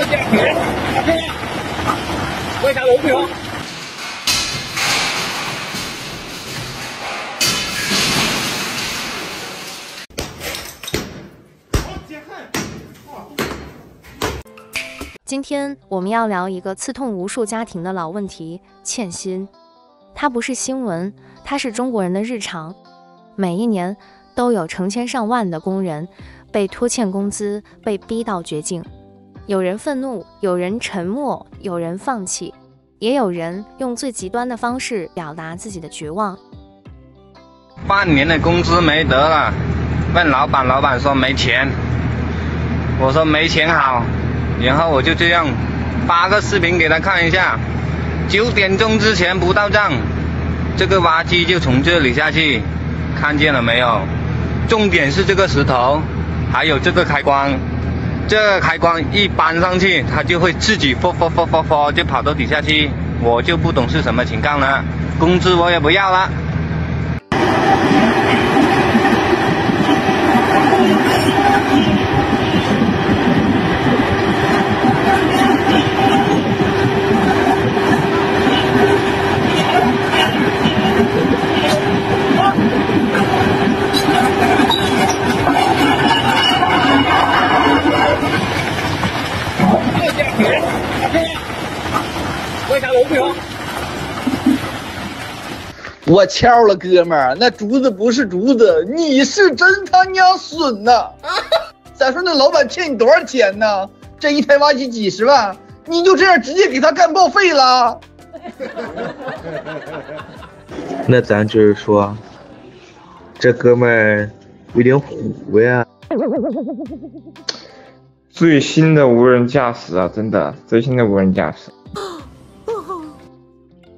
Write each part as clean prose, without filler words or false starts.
为啥我不有？今天我们要聊一个刺痛无数家庭的老问题——欠薪。它不是新闻，它是中国人的日常。每一年都有成千上万的工人被拖欠工资，被逼到绝境。有人愤怒，有人沉默，有人放弃，也有人用最极端的方式表达自己的绝望。半年的工资没得了，问老板，老板说没钱。我说没钱好，然后我就这样发个视频给他看一下，9点钟之前不到账，这个挖机就从这里下去，看见了没有？重点是这个石头，还有这个开关，这个开关一搬上去，它就会自己就跑到底下去，我就不懂是什么情况了，工资我也不要了。为啥我不有？我敲了，哥们儿，那竹子不是竹子，你是真他娘损呐！再说那老板欠你多少钱呢？这一台挖机几10万，你就这样直接给他干报废了？那咱就是说，这哥们儿有点虎呀。最新的无人驾驶啊，真的，最新的无人驾驶。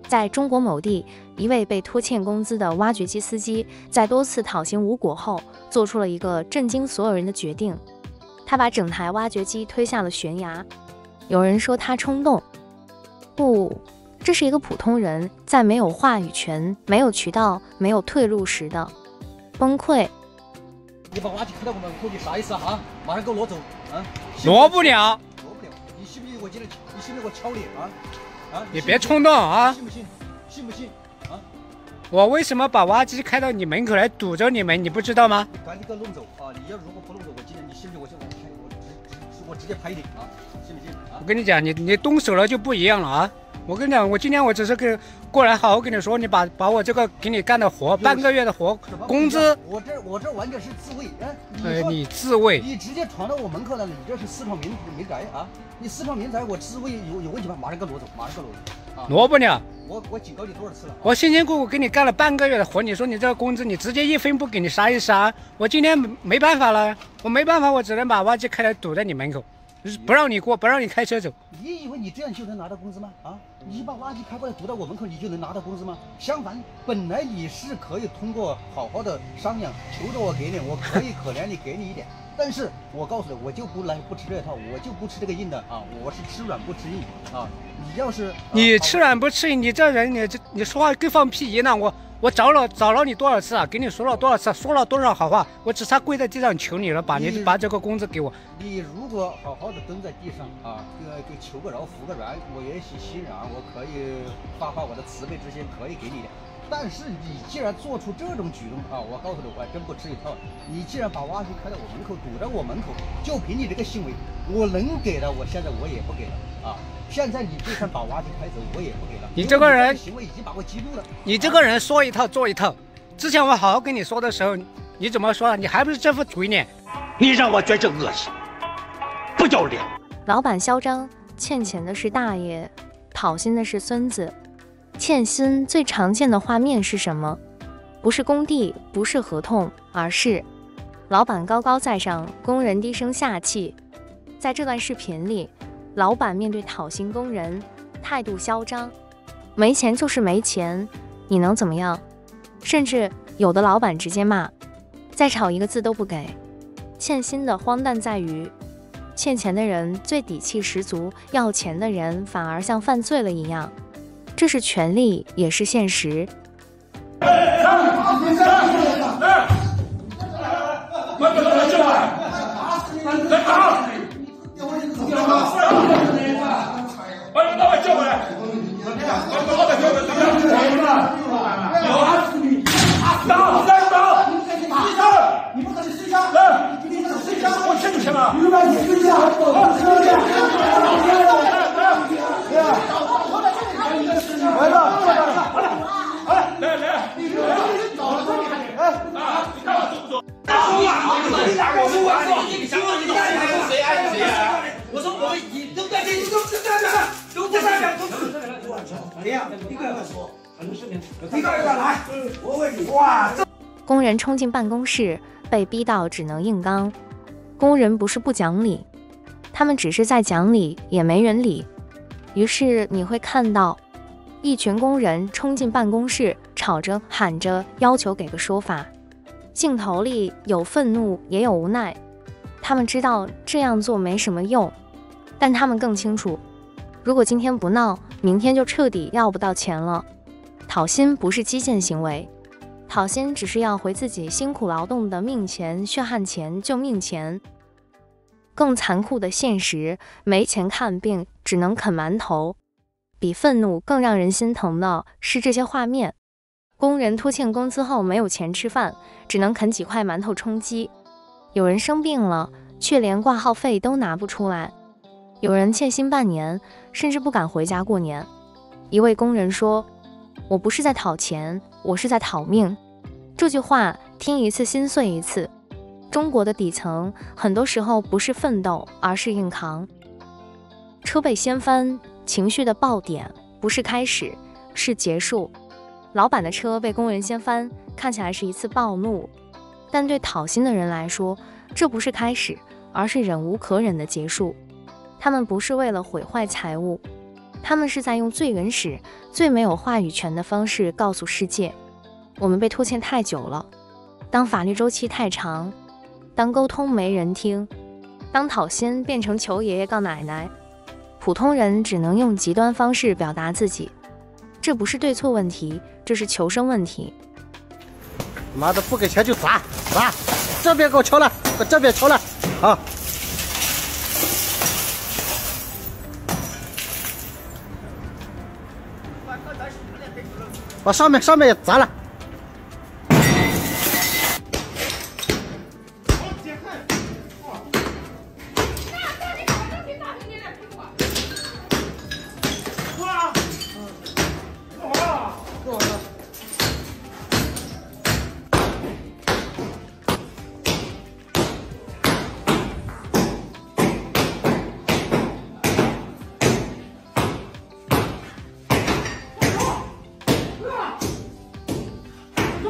在中国某地，一位被拖欠工资的挖掘机司机，在多次讨薪无果后，做出了一个震惊所有人的决定。他把整台挖掘机推下了悬崖。有人说他冲动，不，这是一个普通人在没有话语权、没有渠道、没有退路时的崩溃。你把挖机开到我门口，你啥意思啊？马上给我挪走啊！挪不了，挪不了。你信不信我今天？你信不信我敲你啊？你别冲动啊！信不信？信不信？啊！我为什么把挖机开到你门口来堵着你们？你不知道吗？你赶紧给我弄走啊！你要如果不弄走，我今天你信不信我直接拍你啊！信不信？我跟你讲，你动手了就不一样了啊！我跟你讲，我今天我只是过来好好跟你说，你把我这个给你干的活，半个月的活工资，我这完全是自卫。你自卫，你直接闯到我门口了，你这是私闯民宅啊！你私闯民宅，我自卫有问题吗？马上给我挪走，马上给我挪走！啊，挪不了。我警告你多少次了？我辛辛苦苦给你干了半个月的活，你说你这个工资你直接1分不给你杀一杀，我今天没办法了，我没办法，我只能把挖机开来堵在你门口。不让你过，不让你开车走。你以为你这样就能拿到工资吗？啊，你把挖机开过来堵到我门口，你就能拿到工资吗？相反，本来你是可以通过好好的商量，求着我给你，我可以可怜你，给你一点。但是我告诉你，我就不吃这套，我就不吃这个硬的啊！我是吃软不吃硬啊！你要是你吃软不吃硬，你这人你说话跟放屁一样。我找了你多少次啊？给你说了多少次，说了多少好话，我只差跪在地上求你了，把这个工资给我。你如果好好的蹲在地上啊，给求个饶，服个软，我也许欣然，我可以发我的慈悲之心，可以给你点。但是你既然做出这种举动啊，我告诉你，我还真不吃一套。你既然把挖机开到我门口，堵在我门口，就凭你这个行为，我能给的，我现在我也不给了啊！现在你就算把挖机开走，我也不给了。你这个人行为已经把我激怒了。你这个人说一套做一套。之前我好好跟你说的时候，你怎么说？你还不是这副嘴脸？你让我觉着恶心，不要脸。老板嚣张，欠钱的是大爷，讨薪的是孙子。欠薪最常见的画面是什么？不是工地，不是合同，而是老板高高在上，工人低声下气。在这段视频里，老板面对讨薪工人态度嚣张，没钱就是没钱，你能怎么样？甚至有的老板直接骂，再吵一个字都不给。欠薪的荒诞在于，欠钱的人最底气十足，要钱的人反而像犯罪了一样。这是权利，也是现实。我我说我们都在这里，都在这里。哎呀，一个人说，一个人来，我问你，哇！工人冲进办公室，被逼到只能硬刚。工人不是不讲理，他们只是在讲理，也没人理。于是你会看到，一群工人冲进办公室，吵着喊着，要求给个说法。镜头里有愤怒，也有无奈。他们知道这样做没什么用，但他们更清楚，如果今天不闹，明天就彻底要不到钱了。讨薪不是基建行为，讨薪只是要回自己辛苦劳动的命钱、血汗钱、救命钱。更残酷的现实，没钱看病，只能啃馒头。比愤怒更让人心疼的是这些画面：工人拖欠工资后没有钱吃饭，只能啃几块馒头充饥；有人生病了，却连挂号费都拿不出来；有人欠薪半年，甚至不敢回家过年。一位工人说：“我不是在讨钱，我是在讨命。”这句话听一次心碎一次。中国的底层很多时候不是奋斗，而是硬扛。车被掀翻，情绪的爆点不是开始，是结束。老板的车被工人掀翻，看起来是一次暴怒，但对讨薪的人来说，这不是开始，而是忍无可忍的结束。他们不是为了毁坏财物，他们是在用最原始、最没有话语权的方式告诉世界：我们被拖欠太久了。当法律周期太长，当沟通没人听，当讨薪变成求爷爷告奶奶，普通人只能用极端方式表达自己。这不是对错问题，这是求生问题。妈的，不给钱就砸，这边给我敲了，这边敲了，啊！把上面也砸了。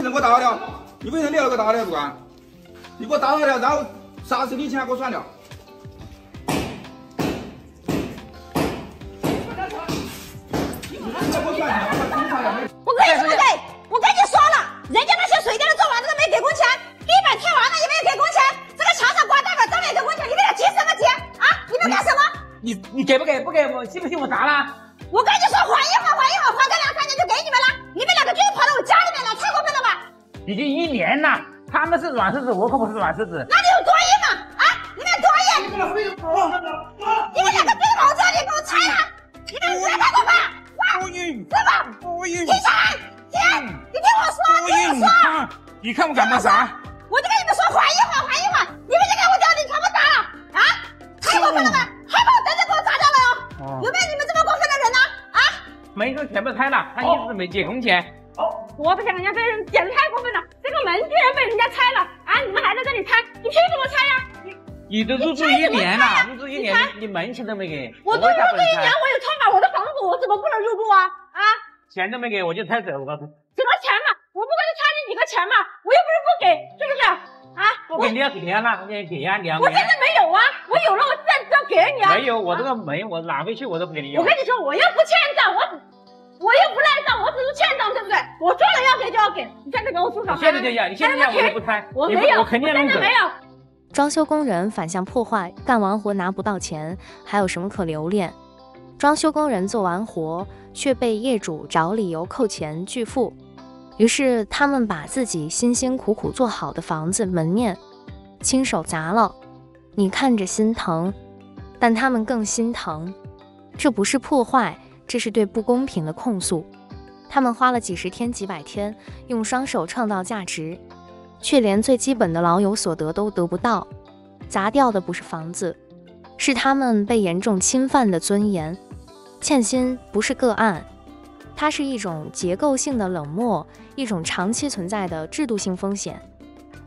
给我打掉，你为什么撂了个打掉不管？你给我打掉，然后啥事你钱给我算掉。我跟你说不对，我跟你说了，人家那些水电的做完了都没给工钱，地板贴完了也没有给工钱，这个墙上刮大板都没给工钱，你们俩急什么急啊？你们干什么？你给不给？不给我信不信我砸了？我跟你说缓一缓，缓个2、3年就给你们了。你们两个居然跑到我家里面来，太过分了吧！已经1年了，他们是软柿子，我可不是软柿子。那你有多硬嘛？啊，你们有多硬？你们两个对着我这里给我拆了，你们人太过分了！哇，是吧？停下来，你听我说，你听我说。你看我干嘛啥？我就跟你们说缓一缓，你们就给我掉你全部砸了啊！太过分了吧？还把我等着给我砸掉了哦！有没有你们这么过分的人呢？啊！门口全部拆了，他一直没给工钱。我不想人家这人简直太过分了！这个门居然被人家拆了啊！你们还在这里拆，你凭什么拆呀？你都入住1年了，入住1年，你门钱都没给。我都入住1年，我有穿把我的房子，我怎么不能入住啊？啊！钱都没给，我就拆走，我告诉你。什么钱嘛？我不过就差你几个钱嘛，我又不是不给，是不是？啊！不给你要给啊，那你给呀，2年。我真的没有啊，我有了，我自然就要给你啊。没有，我这个没，我拿回去我都不给你要。我跟你说，我又不欠账，我又不赖账，我只是欠账，对不对？我说了要给就要给，你现在给我出手。你现在就要，你现在要我就不拆。我没有，我肯定弄走。真的没有。装修工人反向破坏，干完活拿不到钱，还有什么可留恋？装修工人做完活，却被业主找理由扣钱拒付，于是他们把自己辛辛苦苦做好的房子门面亲手砸了。你看着心疼，但他们更心疼。这不是破坏，这是对不公平的控诉。他们花了几十天、几百天，用双手创造价值，却连最基本的老有所得都得不到。砸掉的不是房子，是他们被严重侵犯的尊严。欠薪不是个案，它是一种结构性的冷漠，一种长期存在的制度性风险。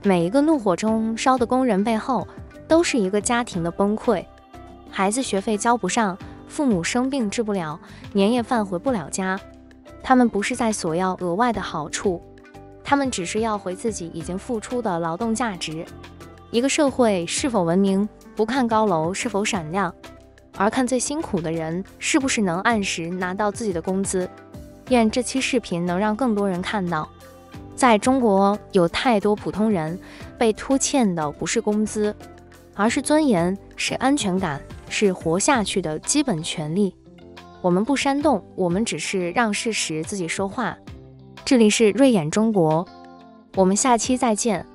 每一个怒火中烧的工人背后，都是一个家庭的崩溃。孩子学费交不上，父母生病治不了，年夜饭回不了家。他们不是在索要额外的好处，他们只是要回自己已经付出的劳动价值。一个社会是否文明，不看高楼是否闪亮，而看最辛苦的人是不是能按时拿到自己的工资。愿这期视频能让更多人看到，在中国有太多普通人被拖欠的不是工资，而是尊严，是安全感，是活下去的基本权利。我们不煽动，我们只是让事实自己说话。这里是锐眼中国，我们下期再见。